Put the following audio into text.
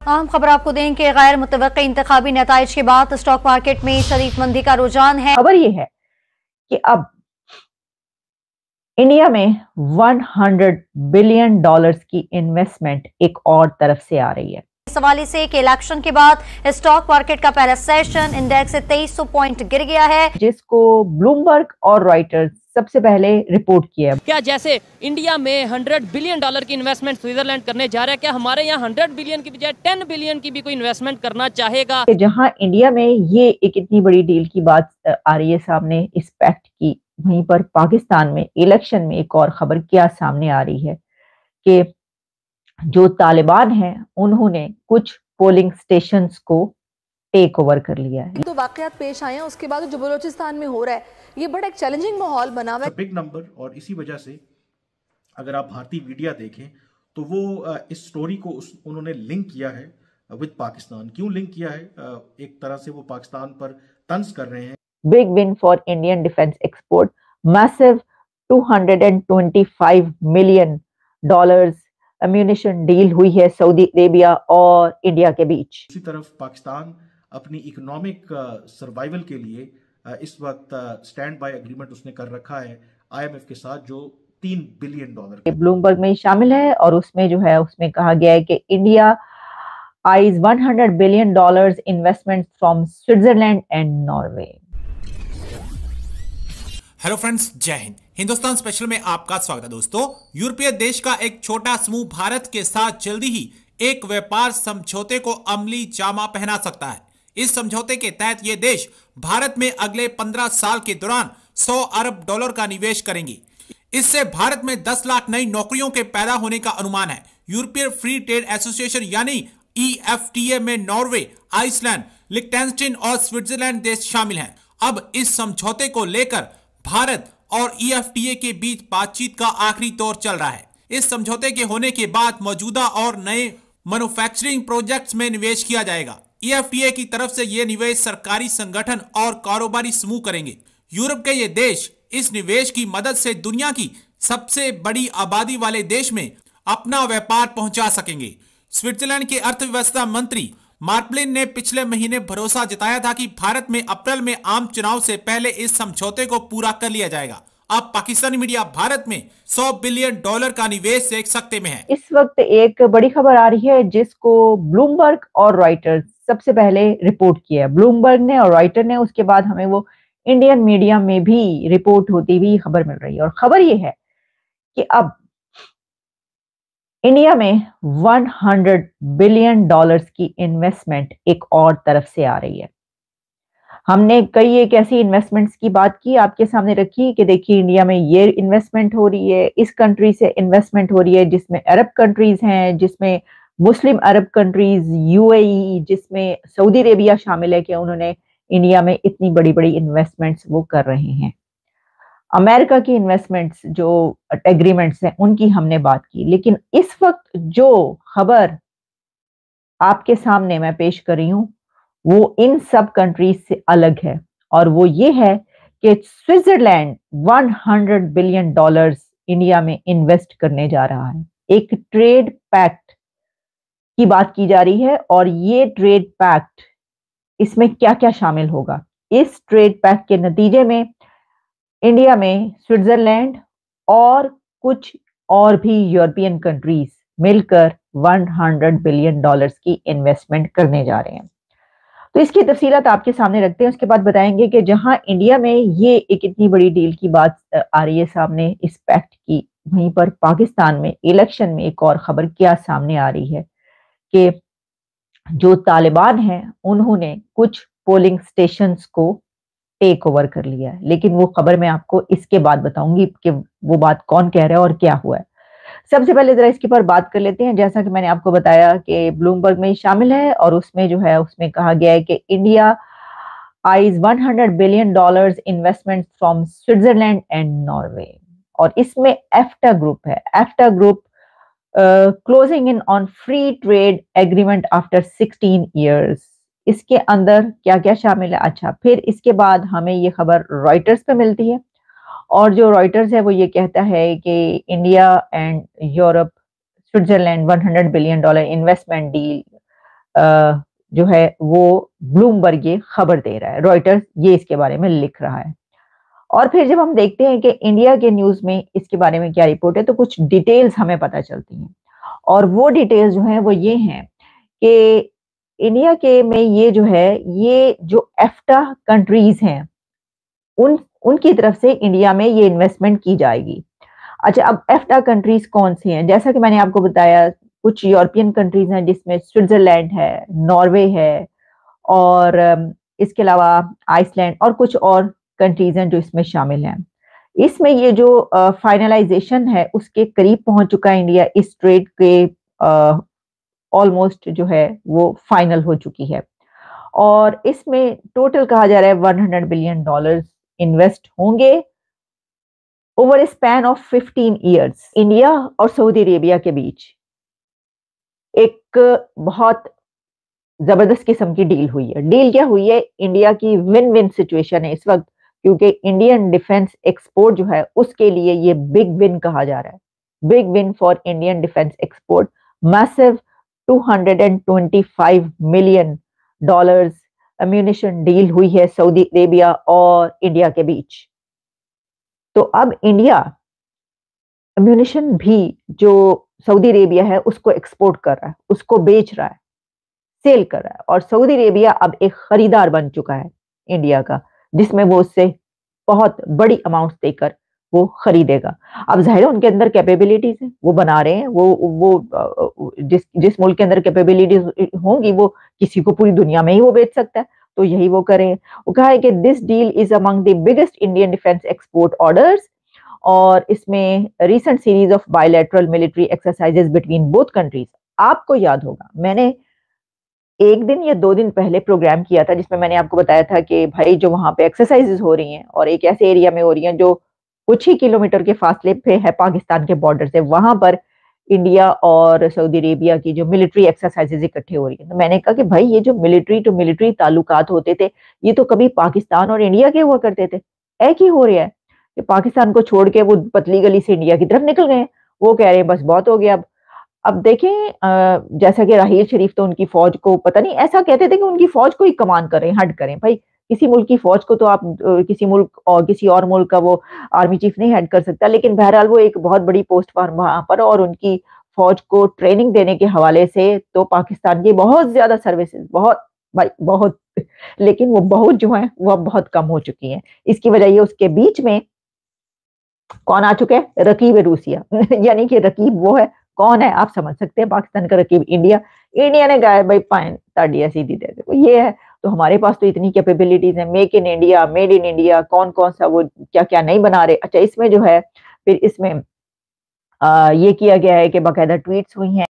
अहम खबर आपको दें कि गैर मुतवक्की इंतखाबी नताइज के बाद स्टॉक मार्केट में शदीद मंदी का रुझान है। खबर यह है कि अब इंडिया में 100 बिलियन डॉलर्स की इन्वेस्टमेंट एक और तरफ से आ रही है। इस हवाले से कि इलेक्शन के बाद स्टॉक मार्केट का पहला सेशन इंडेक्स से 2300 पॉइंट गिर गया है, जिसको ब्लूमबर्ग और रॉयटर्स सबसे पहले रिपोर्ट किया। क्या जैसे इंडिया में 100 बिलियन डॉलर की इन्वेस्टमेंट स्विट्जरलैंड करने जा रहा है, क्या हमारे यहाँ 100 बिलियन की बजाय 10 बिलियन की भी कोई इन्वेस्टमेंट करना चाहेगा? जहां इंडिया में ये एक इतनी बड़ी डील की बात आ रही है सामने इस पैक्ट की, वहीं पर पाकिस्तान में इलेक्शन में एक और खबर क्या सामने आ रही है कि जो तालिबान हैं उन्होंने कुछ पोलिंग स्टेशंस को टेक ओवर कर लिया है। तो वाकयात पेश आए हैं, उसके बाद जो बलूचिस्तान में हो रहा है ये बड़ा एक चैलेंजिंग माहौल बना हुआ है। बिग नंबर, और इसी वजह से अगर आप भारतीय मीडिया देखें तो वो इस स्टोरी को उन्होंने लिंक किया है विद पाकिस्तान। क्यों लिंक किया है? एक तरह से वो पाकिस्तान पर तंज कर रहे हैं। Big win for Indian defence export, massive $225 million ammunition deal हुई है सऊदी अरेबिया और इंडिया के बीच। दूसरी तरफ पाकिस्तान अपनी इकोनॉमिक सर्वाइवल के लिए इस वक्त स्टैंड बाय एग्रीमेंट उसने कर रखा है IMF के साथ, जो $3 बिलियन ब्लूमबर्ग में शामिल है और उसमें जो है उसमें कहा गया है कि India eyes $100 billion investment from Switzerland and Norway. Hello friends, जय हिंद। हिंदुस्तान स्पेशल में आपका स्वागत है। दोस्तों, यूरोपीय देश का एक छोटा समूह भारत के साथ जल्दी ही एक व्यापार समझौते को अमली जामा पहना सकता है। इस समझौते के तहत ये देश भारत में अगले 15 साल के दौरान $100 अरब का निवेश करेंगे। इससे भारत में 10 लाख नई नौकरियों के पैदा होने का अनुमान है। यूरोपीय फ्री ट्रेड एसोसिएशन यानी EFTA में नॉर्वे, आइसलैंड, लिechtenstein और स्विट्जरलैंड देश शामिल हैं। अब इस समझौते को लेकर भारत और EFTA के बीच बातचीत का आखिरी दौर चल रहा है। इस समझौते के होने के बाद मौजूदा और नए मैन्युफैक्चरिंग प्रोजेक्ट्स में निवेश किया जाएगा। EFTA की तरफ से यह निवेश सरकारी संगठन और कारोबारी समूह करेंगे। यूरोप के ये देश इस निवेश की मदद से दुनिया की सबसे बड़ी आबादी वाले देश में अपना व्यापार पहुंचा सकेंगे। स्विट्जरलैंड के अर्थव्यवस्था मंत्री मार्पलिन ने पिछले महीने भरोसा जताया था कि भारत में अप्रैल में आम चुनाव से पहले इस समझौते को पूरा कर लिया जाएगा। अब पाकिस्तानी मीडिया भारत में $100 बिलियन का निवेश देख सकते में है। इस वक्त एक बड़ी खबर आ रही है जिसको ब्लूमबर्ग और रॉयटर्स सबसे पहले रिपोर्ट किया। ब्लूमबर्ग ने और रॉयटर ने, उसके बाद हमें वो इंडियन मीडिया में भी रिपोर्ट होती हुई खबर मिल रही है। और खबर ये है कि अब इंडिया में 100 बिलियन डॉलर्स की इन्वेस्टमेंट एक और तरफ से आ रही है। हमने कई एक ऐसी इन्वेस्टमेंट्स की बात की, आपके सामने रखी कि देखिए इंडिया में ये इन्वेस्टमेंट हो रही है, इस कंट्री से इन्वेस्टमेंट हो रही है, जिसमें अरब कंट्रीज हैं, जिसमें मुस्लिम अरब कंट्रीज, UAE, जिसमें सऊदी अरेबिया शामिल है कि उन्होंने इंडिया में इतनी बड़ी बड़ी इन्वेस्टमेंट्स वो कर रहे हैं। अमेरिका की इन्वेस्टमेंट्स जो एग्रीमेंट्स हैं उनकी हमने बात की, लेकिन इस वक्त जो खबर आपके सामने मैं पेश कर रही हूं वो इन सब कंट्रीज से अलग है। और वो ये है कि स्विट्जरलैंड $100 बिलियन इंडिया में इन्वेस्ट करने जा रहा है। एक ट्रेड पैक्ट की बात की जा रही है और ये ट्रेड पैक्ट, इसमें क्या क्या शामिल होगा? इस ट्रेड पैक्ट के नतीजे में इंडिया में स्विट्जरलैंड और कुछ और भी यूरोपियन कंट्रीज मिलकर $100 बिलियन की इन्वेस्टमेंट करने जा रहे हैं। तो इसकी तफसीलात आपके सामने रखते हैं, उसके बाद बताएंगे कि जहां इंडिया में ये एक इतनी बड़ी डील की बात आ रही है सामने इस पैक्ट की, वहीं पर पाकिस्तान में इलेक्शन में एक और खबर क्या सामने आ रही है कि जो तालिबान हैं उन्होंने कुछ पोलिंग स्टेशंस को टेक ओवर कर लिया है। लेकिन वो खबर मैं आपको इसके बाद बताऊंगी कि वो बात कौन कह रहा है और क्या हुआ है। सबसे पहले जरा इसके पर बात कर लेते हैं। जैसा कि मैंने आपको बताया कि ब्लूमबर्ग में शामिल है और उसमें जो है उसमें कहा गया है कि India eyes $100 billion investment from Switzerland and Norway. और इसमें एफ्टा ग्रुप है। EFTA group closing in on free trade agreement after 16 years. इसके अंदर क्या क्या शामिल है? अच्छा, फिर इसके बाद हमें ये खबर रॉयटर्स पे मिलती है और जो रॉयटर्स है वो ये कहता है कि India and Europe Switzerland $100 billion investment deal जो है वो ब्लूमबर्ग ये खबर दे रहा है, रॉयटर्स ये इसके बारे में लिख रहा है। और फिर जब हम देखते हैं कि इंडिया के न्यूज में इसके बारे में क्या रिपोर्ट है, तो कुछ डिटेल्स हमें पता चलती हैं। और वो डिटेल्स जो हैं वो ये हैं कि इंडिया के में ये जो है, ये जो एफ्टा कंट्रीज हैं उनकी तरफ से इंडिया में ये इन्वेस्टमेंट की जाएगी। अच्छा, अब एफ्टा कंट्रीज कौन सी हैं? जैसा कि मैंने आपको बताया, कुछ यूरोपियन कंट्रीज हैं जिसमें स्विट्जरलैंड है, नॉर्वे है, और इसके अलावा आइसलैंड और कुछ और कंट्रीज हैं जो इसमें शामिल हैं। इसमें ये जो फाइनलाइजेशन है उसके करीब पहुंच चुका है इंडिया, इस ट्रेड के ऑलमोस्ट जो है वो फाइनल हो चुकी है। और इसमें टोटल कहा जा रहा है $100 बिलियन इन्वेस्ट होंगे over A span of 15 years. India और सऊदी अरेबिया के बीच एक बहुत जबरदस्त किस्म की डील हुई है। डील क्या हुई है? इंडिया की विन विन सिचुएशन है इस वक्त, क्योंकि इंडियन डिफेंस एक्सपोर्ट जो है उसके लिए ये बिग विन कहा जा रहा है। Big win for Indian defence export, massive $225 million ammunition deal हुई है सऊदी अरेबिया और इंडिया के बीच। तो अब इंडिया अम्यूनिशन भी जो सऊदी अरेबिया है उसको एक्सपोर्ट कर रहा है, उसको बेच रहा है, सेल कर रहा है। और सऊदी अरेबिया अब एक खरीदार बन चुका है इंडिया का, जिसमें वो उससे बहुत बड़ी अमाउंट देकर वो खरीदेगा। अब जाहिर है उनके अंदर कैपेबिलिटीज है, वो बना रहे हैं। वो जिस मुल्क के अंदर कैपेबिलिटीज होंगी वो किसी को पूरी दुनिया में ही वो बेच सकता है, तो यही वो करें। वो कहा है कि this deal is among the biggest Indian defence export orders, और इसमें recent series of bilateral military exercises between both countries. आपको याद होगा मैंने 1 दिन या 2 दिन पहले प्रोग्राम किया था जिसमें मैंने आपको बताया था कि भाई जो वहां पे एक्सरसाइजेस हो रही हैं और एक ऐसे एरिया में हो रही हैं जो कुछ ही किलोमीटर के फासले पे है पाकिस्तान के बॉर्डर से, वहां पर इंडिया और सऊदी अरेबिया की जो मिलिट्री एक्सरसाइजेज इकट्ठे हो रही है। तो मैंने कहा कि भाई ये जो मिलिट्री टू मिलिट्री ताल्लुकात होते थे ये तो कभी पाकिस्तान और इंडिया के हुआ करते थे, एक ही हो रहा है कि पाकिस्तान को छोड़ के वो पतली गली से इंडिया की तरफ निकल गए। वो कह रहे हैं बस बहुत हो गया। अब देखें जैसा कि राहील शरीफ तो उनकी फौज को पता नहीं ऐसा कहते थे कि उनकी फौज को ही कमान करें, हेड करें। भाई किसी मुल्क की फौज को तो आप किसी मुल्क और किसी और मुल्क का वो आर्मी चीफ नहीं हेड कर सकता, लेकिन बहरहाल वो एक बहुत बड़ी पोस्ट पर वहां पर, और उनकी फौज को ट्रेनिंग देने के हवाले से तो पाकिस्तान की बहुत ज्यादा सर्विसेज, बहुत भाई बहुत, लेकिन वो बहुत जो है वो अब बहुत कम हो चुकी हैं। इसकी वजह ये उसके बीच में कौन आ चुके हैं? रकीब रूसिया यानी कि रकीब वो है, कौन है आप समझ सकते हैं, पाकिस्तान का रकीब इंडिया। इंडिया ने कहा भाई फाइन ताड़िया सीधी दे दे, ये है। तो हमारे पास तो इतनी कैपेबिलिटीज है, make in India, made in India, कौन कौन सा वो क्या क्या नहीं बना रहे। अच्छा, इसमें जो है फिर इसमें ये किया गया है कि बाकायदा ट्वीट्स हुई हैं